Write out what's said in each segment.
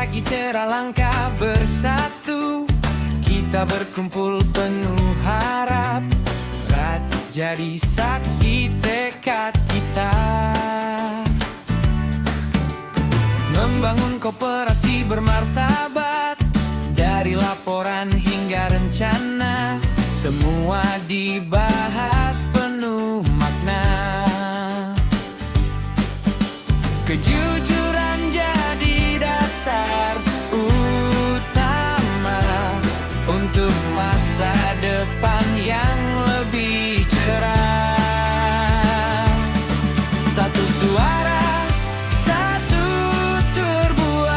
Pagi cerah langkah bersatu, kita berkumpul penuh harap. Jadi saksi tekad kita membangun koperasi bermartabat. Dari laporan hingga rencana, semua dibahas penuh makna. Kejujuran jadi dasar utama untuk masa depan yang lebih cerah. Satu suara, satu terbuang,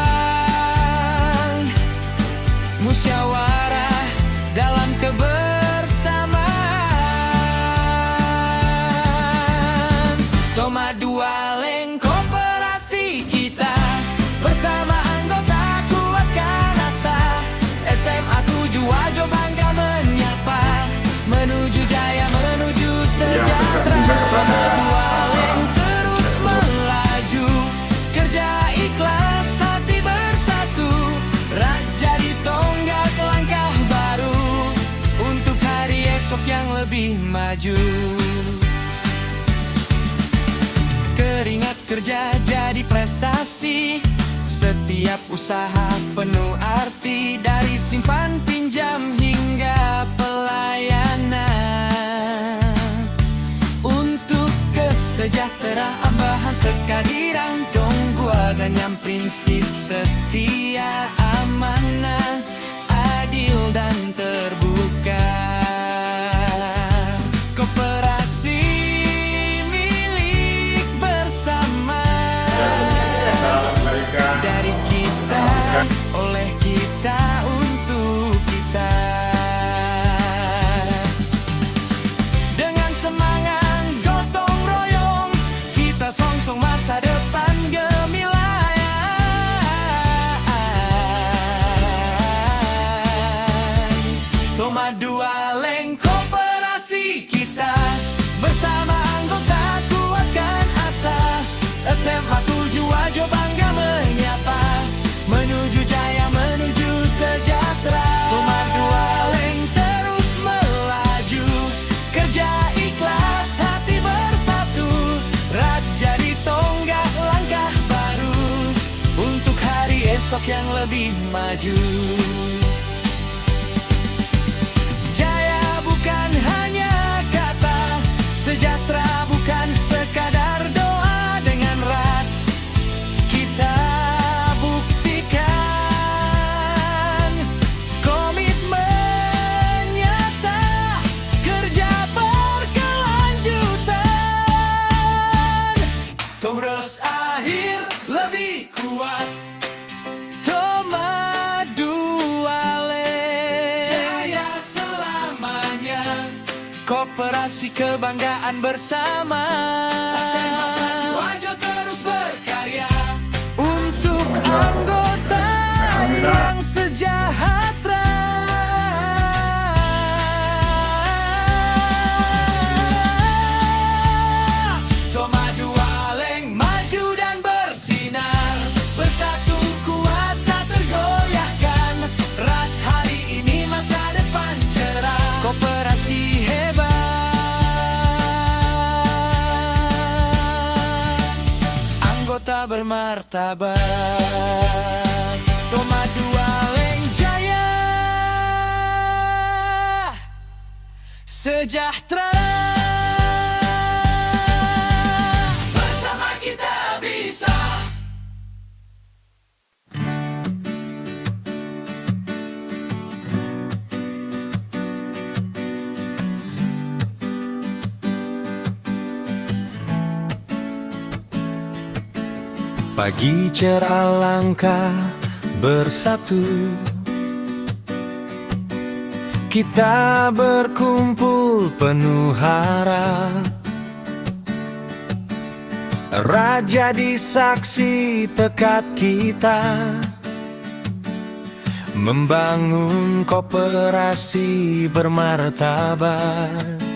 musyawarah dalam kebersamaan. Toma Dua Leng koperasi kita, bersama anggota kuatkan asa. SMA 7 Wajo bangga menyapa, menuju jaya, menuju sejahtera. Toma Dua Leng terus melaju, kerja ikhlas, hati bersatu. Jadi tonggak langkah baru untuk hari esok yang lebih maju. Keringat kerja jadi prestasi, setiap usaha penuh arti. Dari simpan pinjam hingga pelayanan, untuk kesejahteraan bahasa kehadiran dong gua dan yang prinsip setia, amanah, adil dan terbuka. Koperasi milik bersama, dari kita, oleh kita, untuk kita. Dengan semangat gotong royong, kita songsong masa depan gemilang. Toma Dua Leng koperasi kita, bersama anggota kuatkan asa. SMA 7 Wajo bangga menyapa, menuju jaya, menuju sejahtera. Toma Dua Leng terus melaju, kerja ikhlas, hati bersatu. Jadi tonggak langkah baru untuk hari esok yang lebih maju. Jaya bukan hanya kata, sejahtera bukan sekadar doa. Dengan erat kita buktikan, komitmen nyata, kerja berkelanjutan. Terus akhir lebih kuat, Toma Dua Leng, jaya selamanya, koperasi kebanggaan bersama. Wajo terus berkarya untuk anggota yang sejahtera. Toma Dua Leng maju dan bersinar, bersatu kuat tak tergoyahkan. Erat hari ini, masa depan cerah, koperasi hebat, anggota bermartabat. Toma Dua Leng jaya, sejahtera. Bersama kita bisa. Pagi cerah langkah bersatu, kita berkumpul penuh harap. Raja di saksi tekad kita, membangun koperasi bermartabat.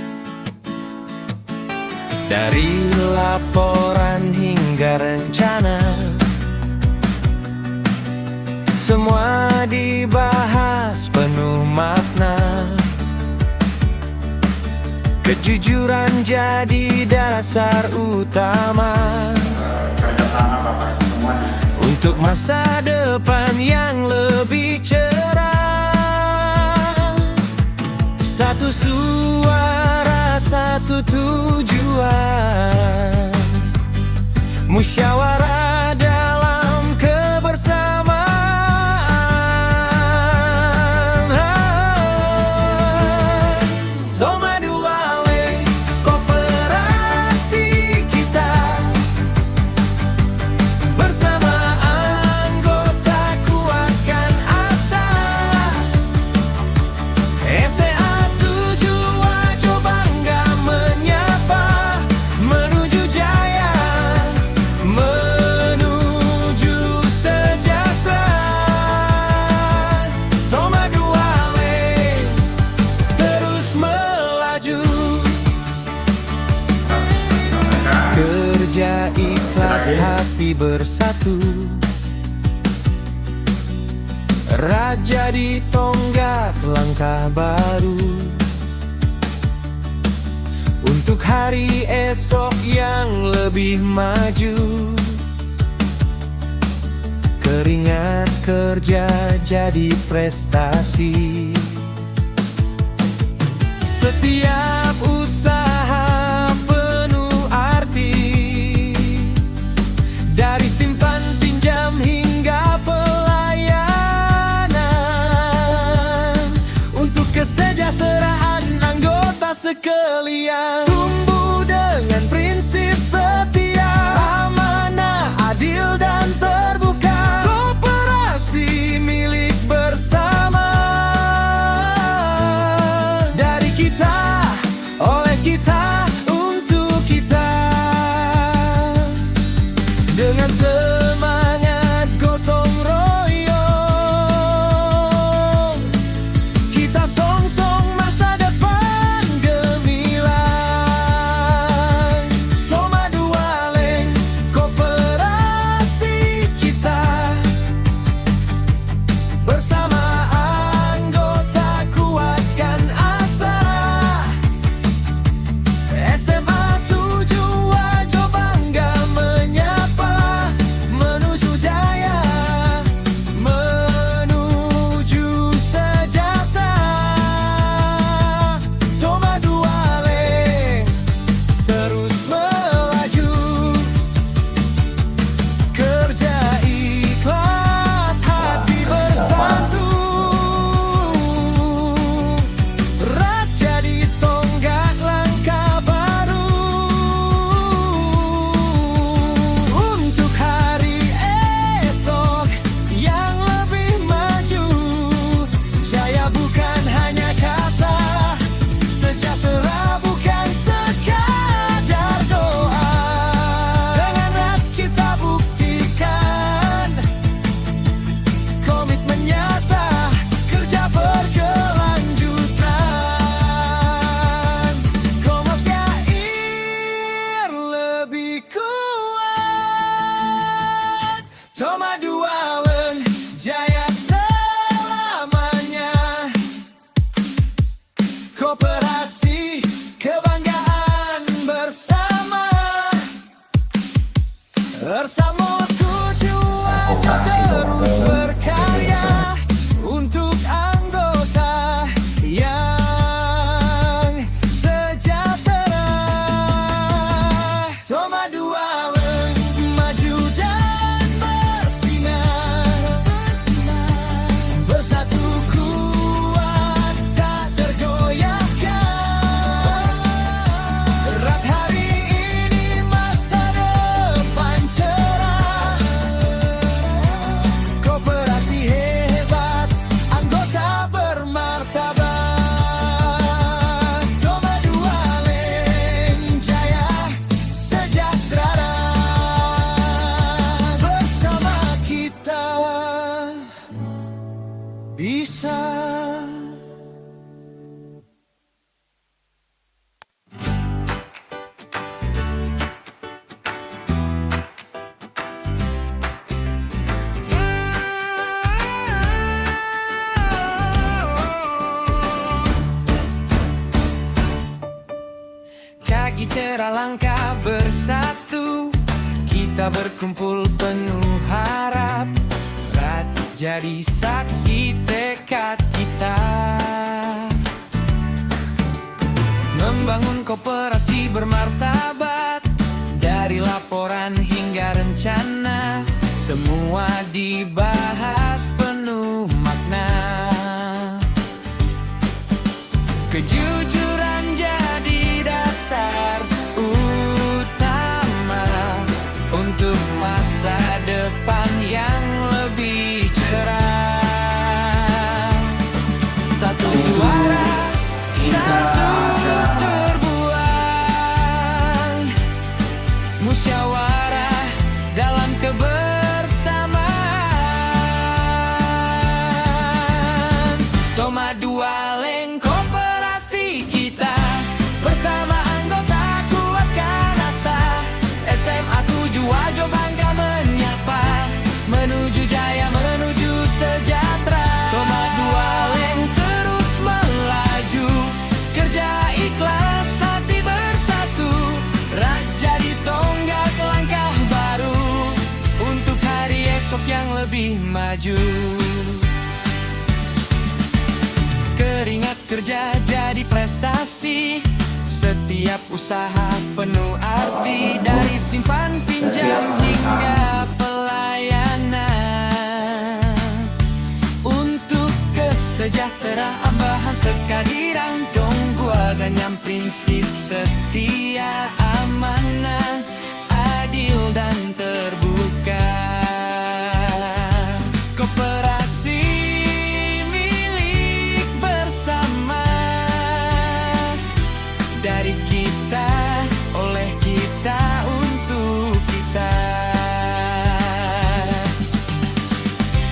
Dari laporan hingga rencana, semua dibahas penuh makna. Kejujuran jadi dasar utama untuk masa depan yang lebih cerah. Satu suara, satu tujuan, musyawarah dalam kebersamaan. Soma dua le, koperasi kita bersama anggota kuatkan asa. SCA 7 Wajo bangga menyapa menuju jaya, menuju sejahtera. Soma dua le, terus melaju. Kerja ikhlas hati bersatu, raja di tonggak langkah baru untuk hari esok yang lebih maju. Keringat kerja jadi prestasi, setiap usaha penuh arti, dari simpan pinjam hingga pelayanan untuk kesejahteraan anggota sekalian. Tumbuh dengan prinsip setia, amanah, adil dan terbuka. Koperasi milik bersama, dari kita, oleh kita, untuk kita. Dengan semangat gotong royong, kita songsong masa depan gemilang. Soma dua le, koperasi kita bersama anggota kuatkan asa. SMA 7 Wajo bangga menyapa menuju jaya, menuju sejahtera. Soma dua le, terus melaju. Kerja ikhlas hati bersatu, raja di tonggak langkah baru untuk hari esok yang lebih maju. Jaya bukan hanya kata, sejahtera bukan sekadar doa. Dengan erat kita buktikan komitmen nyata, kerja berkelanjutan. Komnas Gair lebih kuat. Soma dua le, jaya selamanya. Koperasi kebanggaan bersama, bersama tujuan terus berkarya untuk anggota yang sejahtera. Soma dua le, maju dan bersinar, bersatu kuat tak tergoyahkan. Erat hari ini, masa depan cerah. Koperasi hebat, anggota bermartabat. Soma dua le, jaya sejahtera. Bersama kita bisa. alangkah bersatu, kita berkumpul penuh harap, jadi saksi tekad kita membangun koperasi bermartabat. Dari laporan hingga rencana, semua dibahas penuh makna. Kejujuran jadi dasar utama untuk masa depan yang lebih cerah. Satu suara, satu terbuang, musyawarah dalam kebersamaan. Toma Dua Leng koperasi kita, bersama anggota kuatkan asa. SMA 7 Wajo bangga menyapa, menuju jaya, menuju sejahtera. Toma Dua Leng terus melaju, kerja ikhlas, hati bersatu, jadi tonggak langkah baru untuk hari esok yang lebih maju. Keringat kerja jadi prestasi, setiap usaha penuh arti, dari simpan pinjam hingga pelayanan. Untuk kesejahteraan bahasa kehadiran Donggua ganyam prinsip setia, amanah, adil dan terbuka. Koperasi milik bersama, dari kita, oleh kita, untuk kita.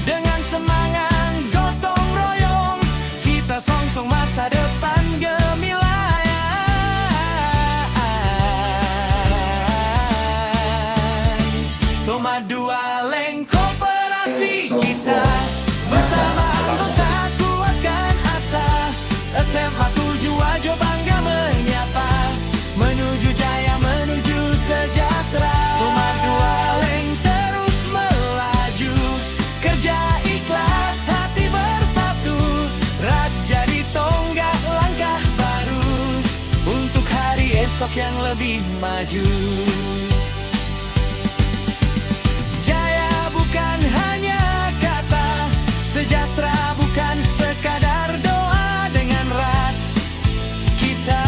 Dengan semangat gotong royong, kita songsong masa depan gemilang. Toma Dua Leng koperasi kita, bersama anggota kuatkan asa. SMA 7 Wajo bangga menyapa, menuju jaya, menuju sejahtera. Toma Dua Leng terus melaju, kerja ikhlas, hati bersatu, jadi tonggak langkah baru untuk hari esok yang lebih maju. Jaya bukan hanya kata, sejahtera bukan sekadar doa. Dengan erat kita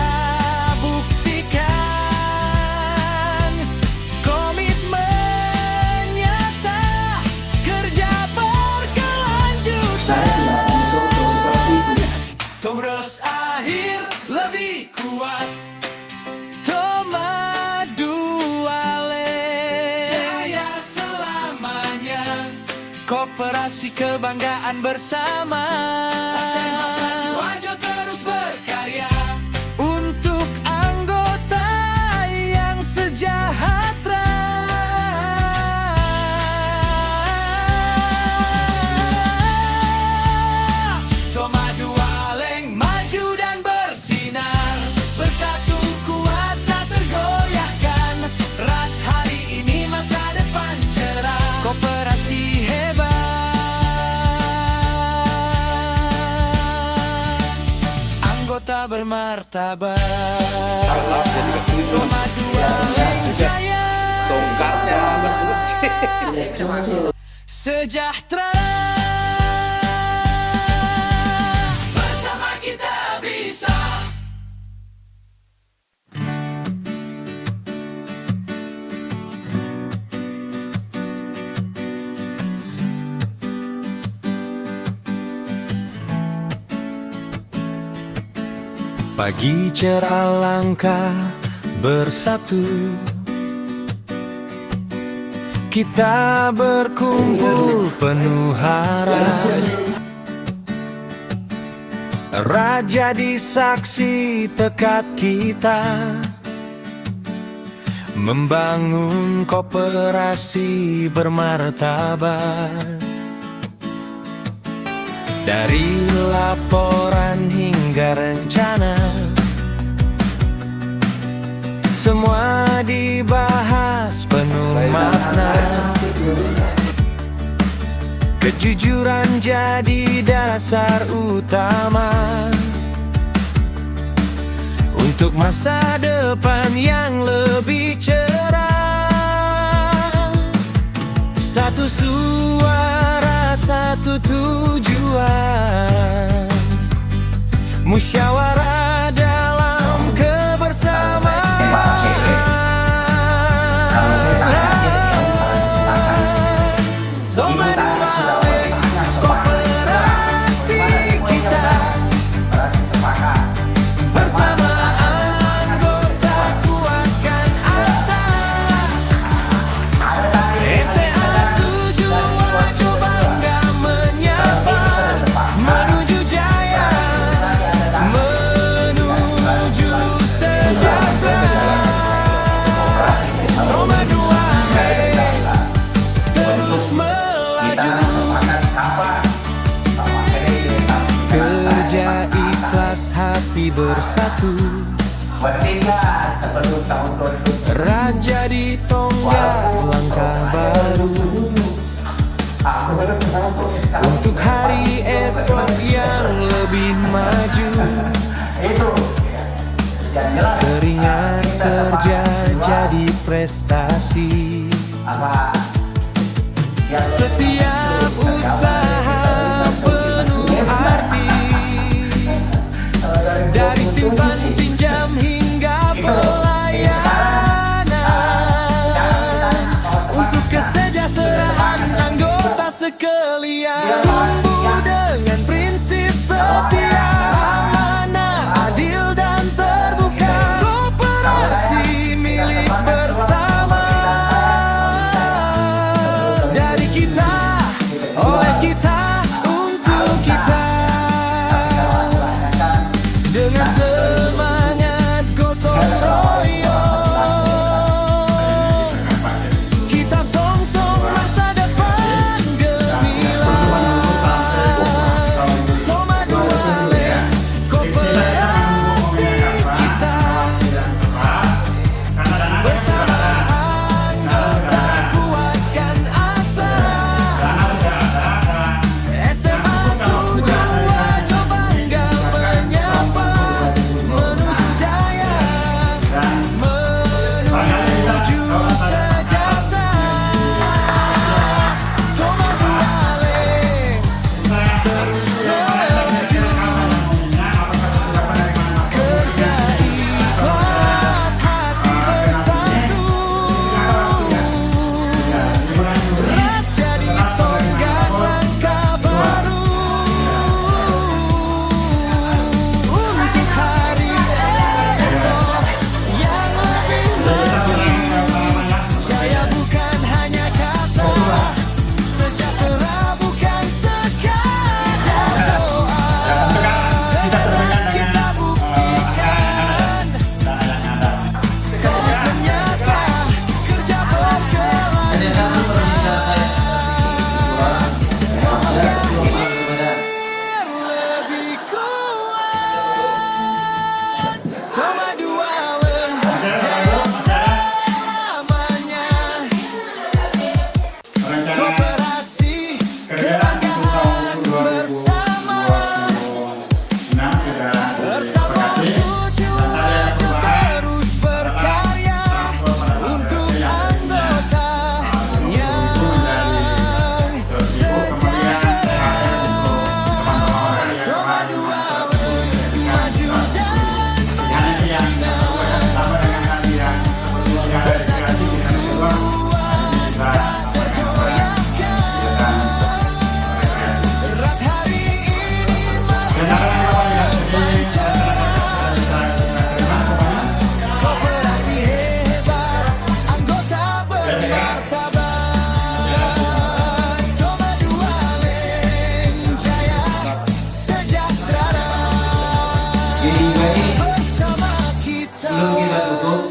buktikan, komitmen nyata, kerja berkelanjutan. Terus akhir lebih kuat, Toma Dua Leng, jaya selamanya, koperasi kebanggaan bersama. Wajo terus berkarya untuk anggota yang sejahtera. Toma Dua Leng maju dan bersinar, bersatu kuat tak tergoyahkan. Erat hari ini, masa depan cerah, koperasi hebat, anggota bermartabat. Toma Dua Leng jaya, Songkarnya berfungsi. sejahtera. Bersama kita bisa. Pagi cerah langkah bersatu, kita berkumpul penuh harap, jadi saksi tekad kita, membangun koperasi bermartabat. Dari laporan hingga rencana, semua dibahas penuh makna. Kejujuran jadi dasar utama untuk masa depan yang lebih cerah. Satu suara, satu tujuan, musyawarah dalam kebersamaan. Kerja ikhlas hati bersatu, raja di tonggak langkah baru untuk hari esok yang lebih maju. Keringat kerja jadi prestasi, setiap usaha penuh arti, dari simpan pinjam hingga pelayanan, untuk kesejahteraan anggota sekalian. Tumbuh dengan prinsip setia, amanah, adil dan terbuka, koperasi milik bersama. Dari kita, oleh kita, untuk kita, dengan semangat gotong royong, kita songsong masa depan gemilang. Toma Duale, koperasi kita, bersama anggota kuatkan asa. SMA 7 Wajo bangga menyapa, menuju jaya, menuju sejahtera. Toma Duale, terus maju, kerja ikhlas hati bersatu, raja di tonggak langkah baru untuk hari esok yang lebih maju. Jaya bukan hanya kata, sejahtera bukan sekadar doa. Dengan kita buktikan, komitmen nyata, kerja lebih kuat. Toma Duale, jaya selamanya. Koperasi kebanggaan bersama, bersama tujuh Wajo terus berkarya untuk anggota yang sejahtera. Toma Duale, maju dan bersatu kuat, tak tergoyahkan. Erat hari ini masa koperasi hebat, anggota bermartabat. Toma Duale, jaya sejahtera, bersama kita. Sebelum kita tutup,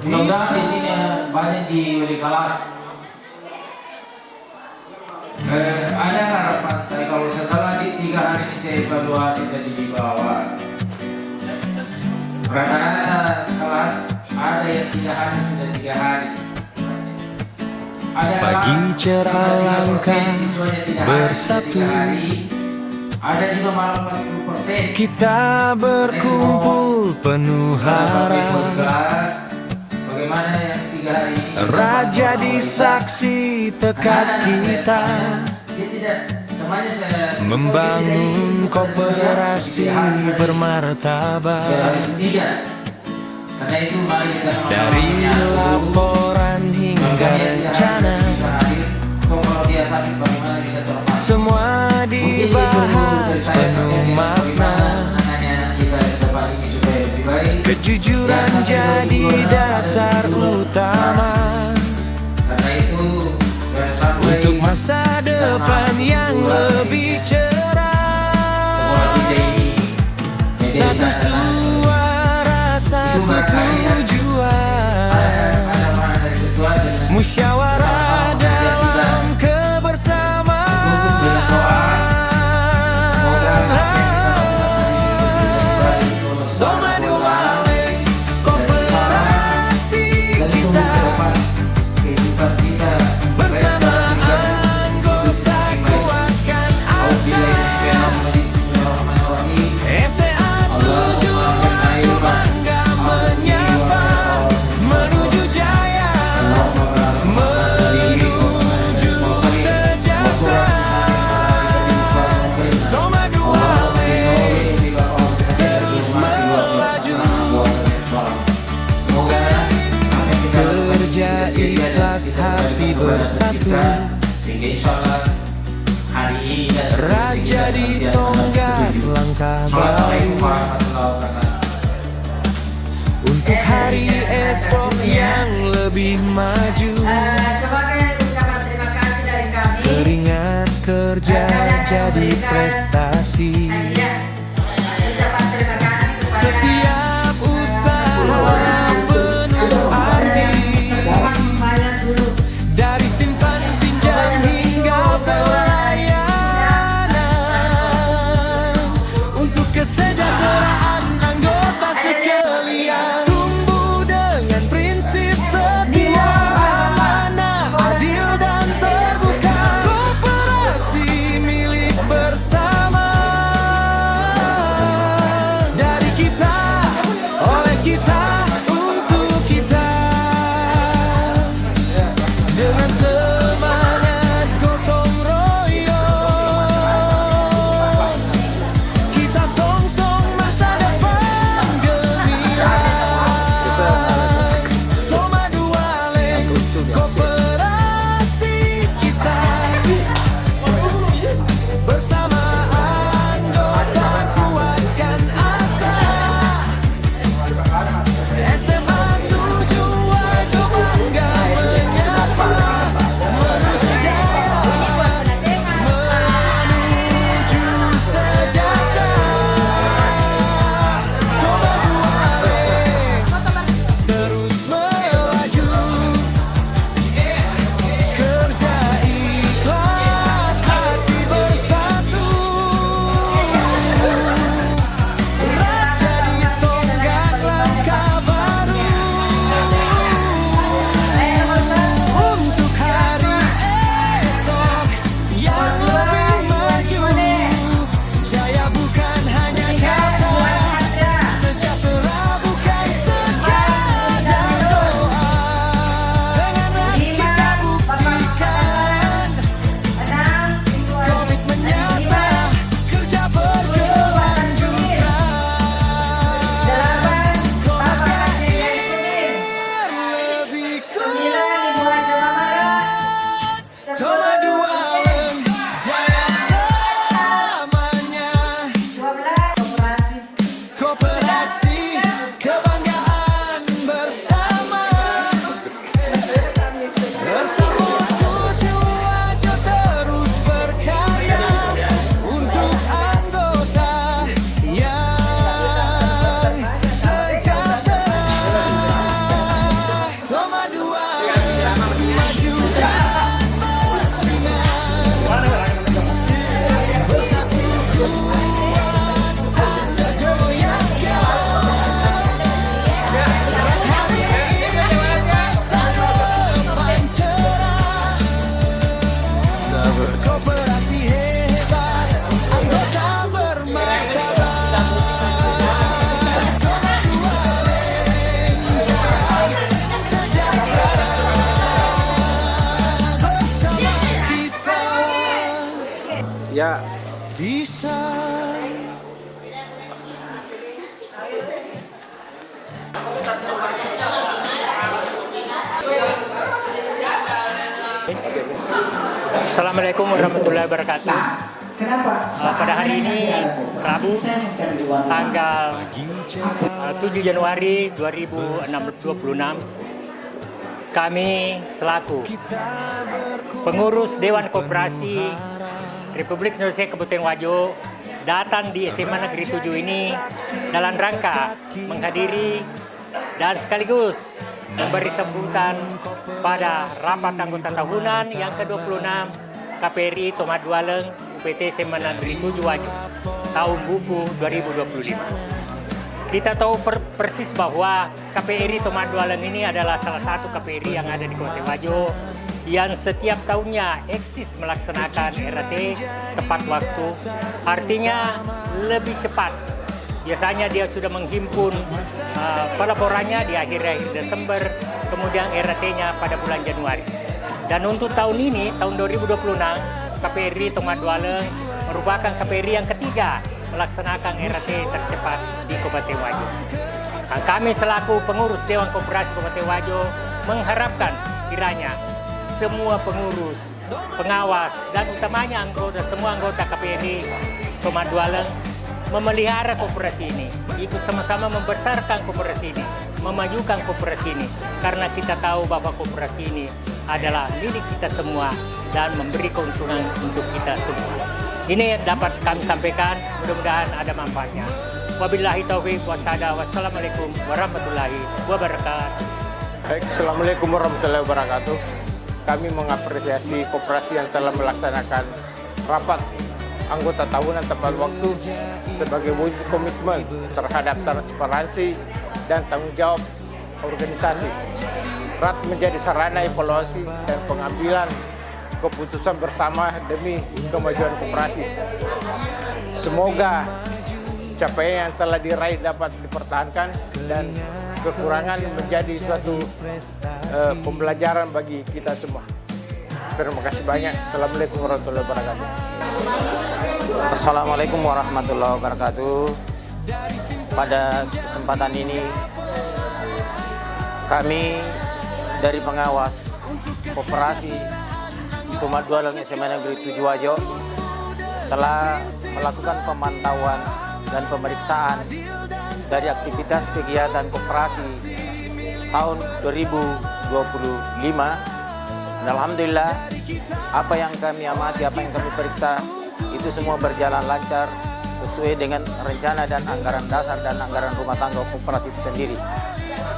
mudah-mudahan di sini banyak di wali kelas. Ada harapan saya kalau setelah di 3 hari ini saya evaluasi jadi di bawah. Karena kalau kelas, ada yang tidak hadir sudah 3 hari. Ada Pagi kelas, cerah 33% langkah siswanya tidak hadir bersatu. sudah 3 hari. Ada juga malah 40%. Kita berkumpul penuh harap. Bagaimana yang 3 hari ini? Raja disaksi tekad kita Dia tidak, temannya saya membangun kooperasi bermartabat. Karena itu mari kita sama-sama Dari menyatu. laporan hingga Makanya dia rencana, bisa hadir. Kalau dia sakit bagaimana bisa terpaksa. semua dibahas penuh makna. Kejujuran jadi dasar utama Karena itu untuk masa depan yang lebih cerah. Satu suara, satu tujuan, musyawarah dalam kebersamaan. Toma dua leng, kooperasi kita bersama anggota kuatkan asa. SEA 7 bangga menyapa menuju jaya, menuju sejahtera. Toma dua leng, terus melaju. Kerja ikhlas hati bersatu, sehingga insya Allah hari ini dan raja di tonggak langkah Assalamualaikum baru warahmatullahi wabarakatuh. untuk hari esok yang lebih maju. Sebagai ucapan terima kasih dari kami, Keringat kerja jadi prestasi. ucapan terima kasih kepada Setiap usaha penuh arti, banyak dulu. dari simpan pinjam hingga pelayanan untuk kesejahteraan anggota sekalian. Tumbuh dengan prinsip setia, amanah, adil dan terbuka. Koperasi milik bersama. Koperasi hebat, anggota bermartabat. Bersama kita Ya, bisa. Assalamualaikum warahmatullahi wabarakatuh. Pada hari ini Rabu tanggal 7 Januari 2026, kami selaku pengurus Dewan Koperasi Republik Indonesia Kabupaten Wajo datang di SMA Negeri 7 ini dalam rangka menghadiri dan sekaligus memberi sambutan pada rapat anggota tahunan yang ke-26 KPRI Tomat Dualeng UPT SMA Negeri 7 Wajo tahun buku 2025. Kita tahu persis bahwa KPRI Tomat Dualeng ini adalah salah satu KPRI yang ada di Kabupaten Wajo yang setiap tahunnya eksis melaksanakan RAT tepat waktu, artinya lebih cepat. Biasanya dia sudah menghimpun pelaporannya di akhir Desember, kemudian RAT-nya pada bulan Januari. Dan untuk tahun ini, tahun 2026, KPRI Tomat Dualeng merupakan KPRI yang ketiga melaksanakan RAT tercepat di Kabupaten Wajo. Nah, kami selaku pengurus Dewan Koperasi Kabupaten Wajo mengharapkan kiranya semua pengurus, pengawas, dan utamanya semua anggota KPRI Tomat Dualeng memelihara koperasi ini, ikut sama-sama membesarkan koperasi ini, memajukan koperasi ini, karena kita tahu bahwa koperasi ini adalah milik kita semua dan memberi keuntungan untuk kita semua. Ini dapat kami sampaikan, mudah-mudahan ada manfaatnya. Wabillahi taufiq wassalam. Wassalamualaikum warahmatullahi wabarakatuh. Baik, Assalamualaikum warahmatullahi wabarakatuh. Kami mengapresiasi koperasi yang telah melaksanakan rapat anggota tahunan tepat waktu sebagai wujud komitmen terhadap transparansi dan tanggung jawab organisasi. RAT menjadi sarana evaluasi dan pengambilan keputusan bersama demi kemajuan koperasi. Semoga capaian yang telah diraih dapat dipertahankan dan kekurangan menjadi suatu pembelajaran bagi kita semua. Terima kasih banyak. Assalamualaikum warahmatullahi wabarakatuh. Assalamualaikum warahmatullahi wabarakatuh. Pada kesempatan ini kami dari pengawas Koperasi Tomat Dualeng SMA Negeri 7 Wajo telah melakukan pemantauan dan pemeriksaan dari aktivitas kegiatan koperasi tahun 2025. Dan alhamdulillah, apa yang kami amati, apa yang kami periksa, itu semua berjalan lancar sesuai dengan rencana dan anggaran dasar dan anggaran rumah tangga koperasi itu sendiri.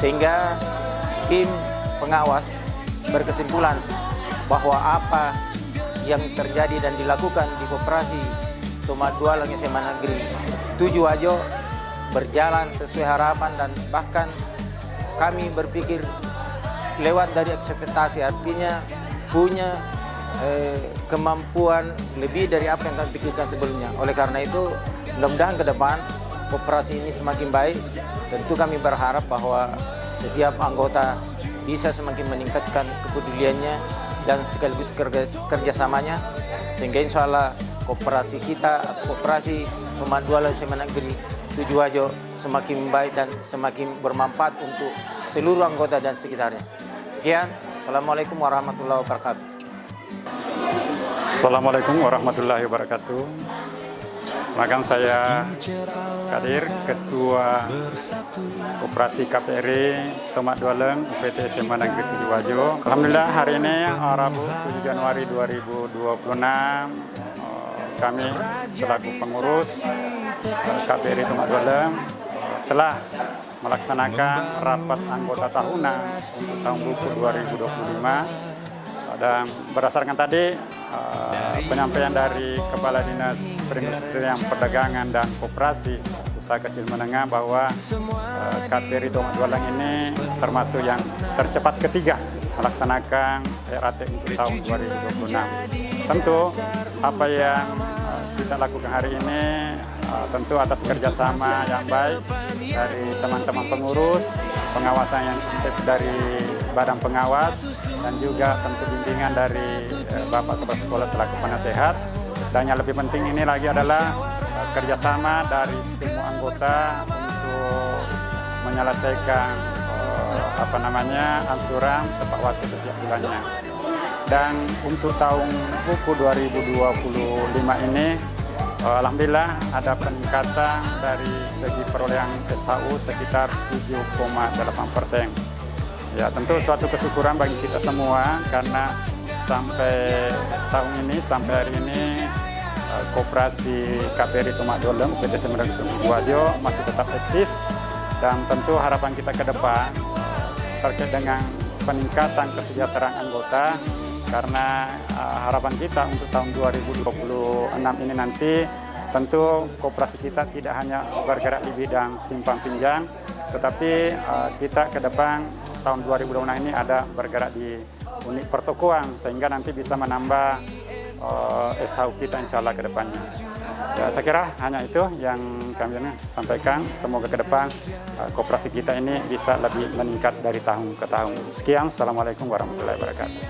Sehingga tim pengawas berkesimpulan bahwa apa yang terjadi dan dilakukan di koperasi Tomat Dualeng SMA Negeri 7 Wajo berjalan sesuai harapan, dan bahkan kami berpikir lewat dari ekspektasi, artinya punya kemampuan lebih dari apa yang kami pikirkan sebelumnya. Oleh karena itu, mudah-mudahan ke depan koperasi ini semakin baik. Tentu kami berharap bahwa setiap anggota bisa semakin meningkatkan kepeduliannya dan sekaligus kerjasamanya, sehingga insya Allah koperasi kita, koperasi Tomat Dualeng SMA Negeri 7 Wajo semakin baik dan semakin bermanfaat untuk seluruh anggota dan sekitarnya. Sekian, Assalamualaikum warahmatullahi wabarakatuh. Assalamualaikum warahmatullahi wabarakatuh. Makan saya Kadir, Ketua Koperasi KPRI Tomat Dualeng UPT SMA Negeri 7 Wajo. Alhamdulillah, hari ini Rabu 7 Januari 2026 kami selaku pengurus KPRI Tomat Dualeng telah melaksanakan rapat anggota tahunan untuk tahun buku 2025, dan berdasarkan tadi penyampaian dari Kepala Dinas Perindustrian Perdagangan dan Koperasi Usaha Kecil Menengah bahwa KPRI Tomat Dualeng ini termasuk yang tercepat ketiga melaksanakan RAT untuk tahun 2026. tentu apa yang kita lakukan hari ini tentu atas kerjasama yang baik dari teman-teman pengurus, pengawasan yang dari Badan Pengawas, dan juga tentu bimbingan dari Bapak Kepala Sekolah selaku penasehat. Dan yang lebih penting ini lagi adalah kerjasama dari semua anggota untuk menyelesaikan angsuran tepat waktu setiap bulannya. Dan untuk tahun buku 2025 ini, alhamdulillah ada peningkatan dari segi perolehan SHU sekitar 7,8%. Ya, tentu suatu kesyukuran bagi kita semua karena sampai tahun ini, sampai hari ini, Koperasi KPRI Tomak Dolem PT Semen Sidoarjo masih tetap eksis, dan tentu harapan kita ke depan terkait dengan peningkatan kesejahteraan anggota, karena harapan kita untuk tahun 2026 ini nanti tentu koperasi kita tidak hanya bergerak di bidang simpan pinjam, tetapi kita ke depan tahun 2026 ini ada bergerak di unit pertokoan, sehingga nanti bisa menambah SHU kita insya Allah ke depannya. Ya, saya kira hanya itu yang kami sampaikan. Semoga ke depan koperasi kita ini bisa lebih meningkat dari tahun ke tahun. Sekian, Assalamualaikum warahmatullahi wabarakatuh.